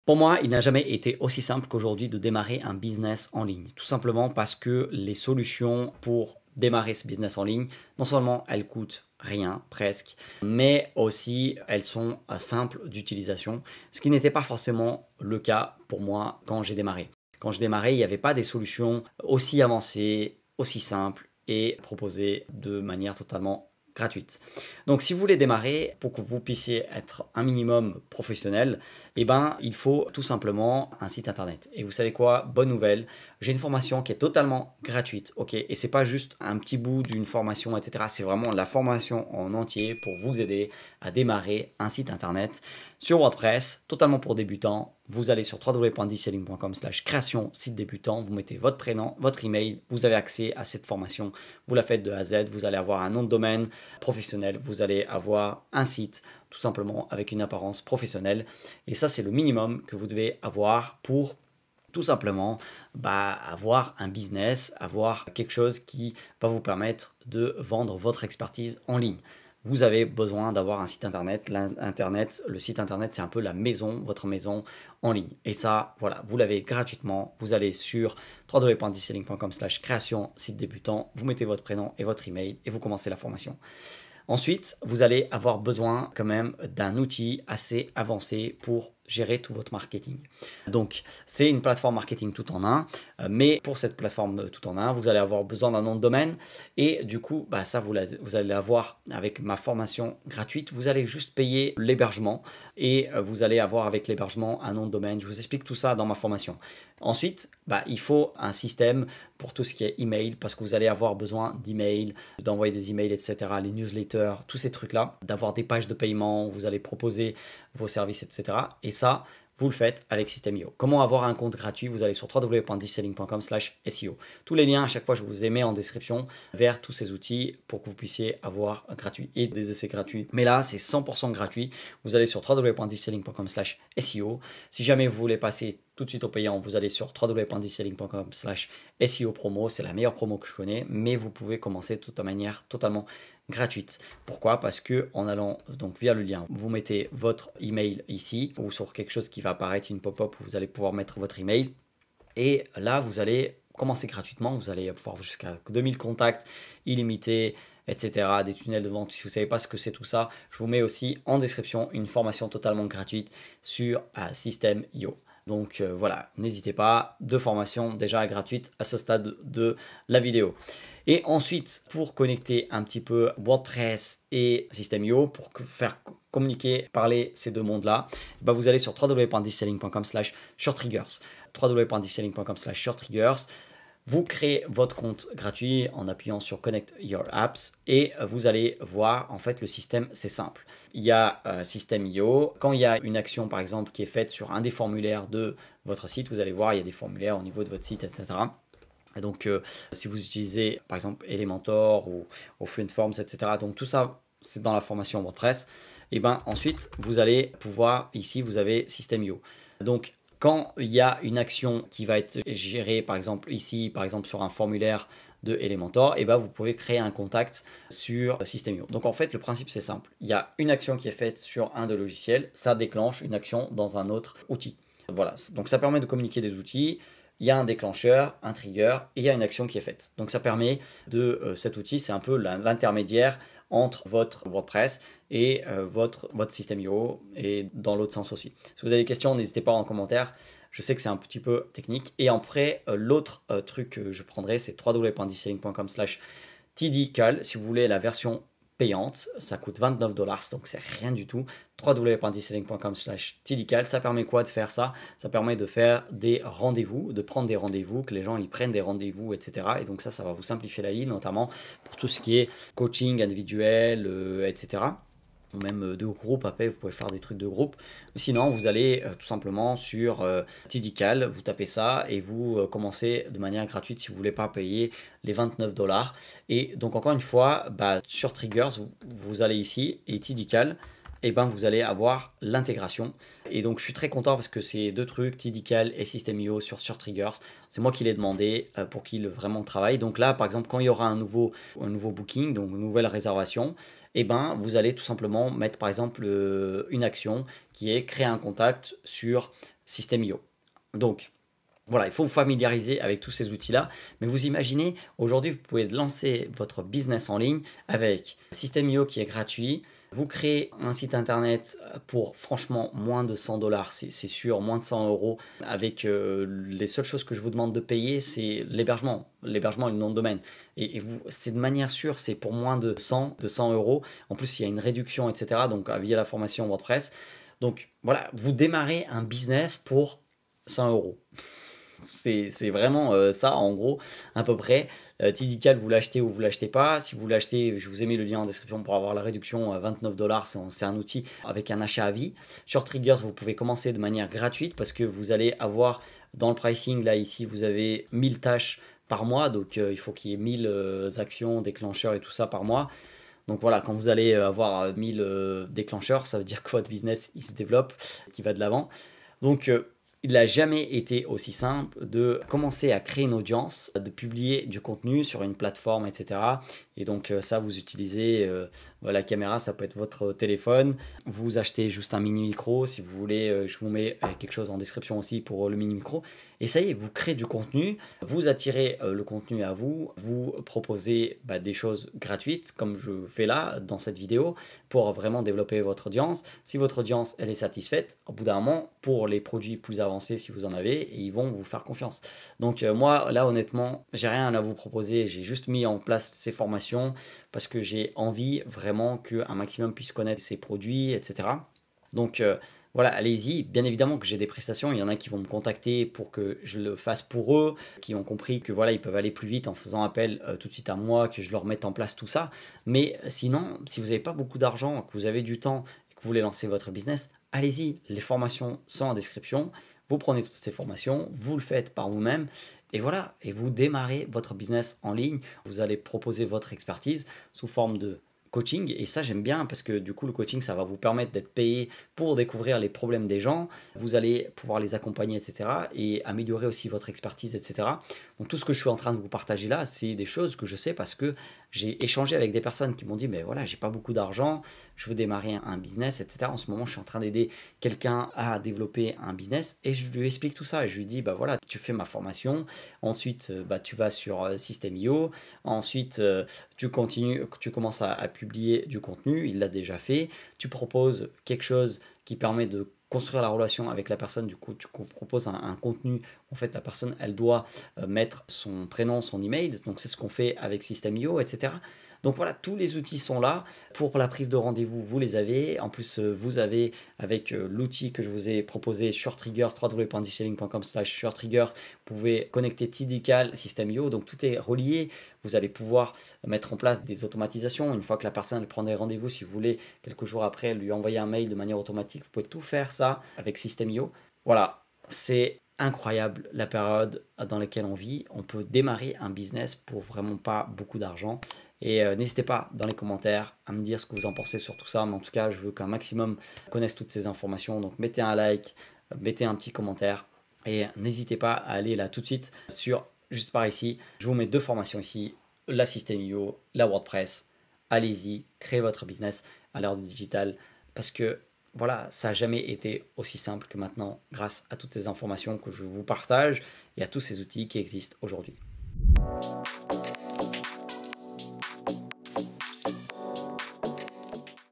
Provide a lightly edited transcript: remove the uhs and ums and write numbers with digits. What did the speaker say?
Pour moi, il n'a jamais été aussi simple qu'aujourd'hui de démarrer un business en ligne. Tout simplement parce que les solutions pour démarrer ce business en ligne, non seulement elles coûtent rien, presque, mais aussi elles sont simples d'utilisation, ce qui n'était pas forcément le cas pour moi quand j'ai démarré. Quand je démarrais, il n'y avait pas des solutions aussi avancées, aussi simples et proposées de manière totalement gratuite. Donc si vous voulez démarrer, pour que vous puissiez être un minimum professionnel, eh ben, il faut tout simplement un site internet. Et vous savez quoi? Bonne nouvelle, j'ai une formation qui est totalement gratuite, ok? Et c'est pas juste un petit bout d'une formation, etc. C'est vraiment la formation en entier pour vous aider à démarrer un site internet sur WordPress, totalement pour débutants. Vous allez sur www.digiselling.com/création site débutant, vous mettez votre prénom, votre email, vous avez accès à cette formation, vous la faites de A à Z, vous allez avoir un nom de domaine professionnel, vous allez avoir un site tout simplement avec une apparence professionnelle. Et ça, c'est le minimum que vous devez avoir pour tout simplement avoir un business, avoir quelque chose qui va vous permettre de vendre votre expertise en ligne. Vous avez besoin d'avoir un site internet. Le site internet, c'est un peu la maison, votre maison en ligne. Et ça, voilà, vous l'avez gratuitement. Vous allez sur www.digiselling.com/création site débutant. Vous mettez votre prénom et votre email et vous commencez la formation. Ensuite, vous allez avoir besoin quand même d'un outil assez avancé pour gérer tout votre marketing. Donc, c'est une plateforme marketing tout en un, mais pour cette plateforme tout en un, vous allez avoir besoin d'un nom de domaine et du coup, ça, vous allez l'avoir avec ma formation gratuite. Vous allez juste payer l'hébergement et vous allez avoir avec l'hébergement un nom de domaine. Je vous explique tout ça dans ma formation. Ensuite, il faut un système pour tout ce qui est email parce que vous allez avoir besoin d'email, d'envoyer des emails, etc., les newsletters, tous ces trucs-là, d'avoir des pages de paiement où vous allez proposer vos services, etc. Et ça, vous le faites avec System.io. Comment avoir un compte gratuit? Vous allez sur www.digiselling.com/SEO. Tous les liens, à chaque fois, je vous les mets en description vers tous ces outils pour que vous puissiez avoir gratuit et des essais gratuits. Mais là, c'est 100% gratuit. Vous allez sur www.digiselling.com/SEO. Si jamais vous voulez passer tout de suite au payant, vous allez sur www.digiselling.com/SEO promo. C'est la meilleure promo que je connais, mais vous pouvez commencer de toute manière totalement gratuite. Pourquoi? Parce que en allant donc via le lien, vous mettez votre email ici ou sur quelque chose qui va apparaître, une pop-up où vous allez pouvoir mettre votre email. Et là, vous allez commencer gratuitement. Vous allez pouvoir jusqu'à 2000 contacts illimités, etc. Des tunnels de vente. Si vous ne savez pas ce que c'est tout ça, je vous mets aussi en description une formation totalement gratuite sur System.io. Donc voilà, n'hésitez pas, 2 formations déjà gratuites à ce stade de la vidéo. Et ensuite, pour connecter un petit peu WordPress et System.io, pour faire communiquer, parler ces deux mondes-là, vous allez sur www.digiselling.com/shorttriggers. www.digiselling.com/shorttriggers. Vous créez votre compte gratuit en appuyant sur Connect Your Apps et vous allez voir, en fait, le système, c'est simple. Il y a System.io. Quand il y a une action, par exemple, qui est faite sur un des formulaires de votre site, vous allez voir, il y a des formulaires au niveau de votre site, etc. Et donc, si vous utilisez, par exemple, Elementor ou Fluentforms, etc., donc tout ça, c'est dans la formation WordPress. Et ensuite, vous allez pouvoir, ici, vous avez System.io. Donc, quand il y a une action qui va être gérée, par exemple ici, par exemple sur un formulaire de Elementor, vous pouvez créer un contact sur System.io. Donc en fait, le principe c'est simple. Il y a une action qui est faite sur un des logiciels, ça déclenche une action dans un autre outil. Voilà, donc ça permet de communiquer des outils. Il y a un déclencheur, un trigger et il y a une action qui est faite. Donc ça permet de cet outil, c'est un peu l'intermédiaire entre votre WordPress et votre System.io et dans l'autre sens aussi. Si vous avez des questions, n'hésitez pas en commentaire. Je sais que c'est un petit peu technique. Et après, l'autre truc que je prendrai, c'est www.digiselling.com/tdcal. Si vous voulez la version payante, ça coûte $29, donc c'est rien du tout. www.digiselling.com/tdcal, ça permet quoi de faire ça? Ça permet de faire des rendez-vous, de prendre des rendez-vous, que les gens ils prennent des rendez-vous, etc. Et donc ça va vous simplifier la vie, notamment pour tout ce qui est coaching individuel, etc. Ou même de groupe, après vous pouvez faire des trucs de groupe. Sinon, vous allez tout simplement sur Tidical, vous tapez ça et vous commencez de manière gratuite si vous ne voulez pas payer les $29. Et donc encore une fois, sur Triggers, vous allez ici et Tidical, vous allez avoir l'intégration. Et donc je suis très content parce que ces deux trucs, Tidical et System.io sur Triggers, c'est moi qui l'ai demandé pour qu'ils vraiment travaillent. Donc là, par exemple, quand il y aura un nouveau booking, donc une nouvelle réservation, vous allez tout simplement mettre par exemple une action qui est créer un contact sur System.io. Donc, voilà, il faut vous familiariser avec tous ces outils-là. Mais vous imaginez, aujourd'hui, vous pouvez lancer votre business en ligne avec System.io qui est gratuit. Vous créez un site internet pour franchement moins de 100 dollars, c'est sûr, moins de 100 euros. Avec les seules choses que je vous demande de payer, c'est l'hébergement et le nom de domaine. Et vous, c'est de manière sûre, c'est pour moins de 100 euros. En plus, il y a une réduction, etc. Donc, via la formation WordPress. Donc, voilà, vous démarrez un business pour 100 euros. C'est vraiment ça, en gros, à peu près. Tidical, vous l'achetez ou vous l'achetez pas. Si vous l'achetez, je vous ai mis le lien en description pour avoir la réduction à 29 dollars. C'est un outil avec un achat à vie. Sur Triggers, vous pouvez commencer de manière gratuite parce que vous allez avoir dans le pricing, là, ici, vous avez 1000 tâches par mois. Donc, il faut qu'il y ait 1000 actions, déclencheurs et tout ça par mois. Donc voilà, quand vous allez avoir 1000 déclencheurs, ça veut dire que votre business, il se développe, qu'il va de l'avant. Donc, il n'a jamais été aussi simple de commencer à créer une audience, de publier du contenu sur une plateforme, etc. Et donc ça, vous utilisez la caméra, ça peut être votre téléphone. Vous achetez juste un mini micro. Si vous voulez, je vous mets quelque chose en description aussi pour le mini micro. Et ça y est, vous créez du contenu, vous attirez le contenu à vous, vous proposez des choses gratuites comme je fais là dans cette vidéo pour vraiment développer votre audience. Si votre audience elle est satisfaite, au bout d'un moment, pour les produits plus avancés si vous en avez, ils vont vous faire confiance. Donc moi là honnêtement, j'ai rien à vous proposer, j'ai juste mis en place ces formations parce que j'ai envie vraiment qu'un maximum puisse connaître ces produits, etc. Donc voilà, allez-y. Bien évidemment que j'ai des prestations. Il y en a qui vont me contacter pour que je le fasse pour eux, qui ont compris que voilà, ils peuvent aller plus vite en faisant appel tout de suite à moi, que je leur mette en place tout ça. Mais sinon, si vous n'avez pas beaucoup d'argent, que vous avez du temps et que vous voulez lancer votre business, allez-y. Les formations sont en description. Vous prenez toutes ces formations, vous le faites par vous-même. Et voilà, et vous démarrez votre business en ligne. Vous allez proposer votre expertise sous forme de coaching, et ça j'aime bien parce que du coup le coaching ça va vous permettre d'être payé pour découvrir les problèmes des gens, vous allez pouvoir les accompagner, etc., et améliorer aussi votre expertise, etc. Donc tout ce que je suis en train de vous partager là, c'est des choses que je sais parce que j'ai échangé avec des personnes qui m'ont dit mais voilà, j'ai pas beaucoup d'argent, je veux démarrer un business, etc. En ce moment je suis en train d'aider quelqu'un à développer un business et je lui explique tout ça et je lui dis bah voilà, tu fais ma formation, ensuite tu vas sur System.io, ensuite tu continues, tu commences à publier du contenu, il l'a déjà fait, tu proposes quelque chose qui permet de construire la relation avec la personne, du coup tu proposes un contenu, en fait la personne elle doit mettre son prénom, son email, donc c'est ce qu'on fait avec System.io, etc. Donc voilà, tous les outils sont là. Pour la prise de rendez-vous, vous les avez. En plus, vous avez avec l'outil que je vous ai proposé sur Triggers, www.digiselling.com/surtriggers, vous pouvez connecter Tidical, System.io, donc tout est relié. Vous allez pouvoir mettre en place des automatisations. Une fois que la personne prend des rendez-vous, si vous voulez, quelques jours après, lui envoyer un mail de manière automatique, vous pouvez tout faire ça avec System.io. Voilà, c'est incroyable la période dans laquelle on vit. On peut démarrer un business pour vraiment pas beaucoup d'argent. Et n'hésitez pas dans les commentaires à me dire ce que vous en pensez sur tout ça. Mais en tout cas, je veux qu'un maximum connaisse toutes ces informations. Donc mettez un like, mettez un petit commentaire. Et n'hésitez pas à aller là tout de suite sur, juste par ici. Je vous mets deux formations ici, la System.io, la WordPress. Allez-y, créez votre business à l'heure du digital. Parce que voilà, ça n'a jamais été aussi simple que maintenant grâce à toutes ces informations que je vous partage et à tous ces outils qui existent aujourd'hui.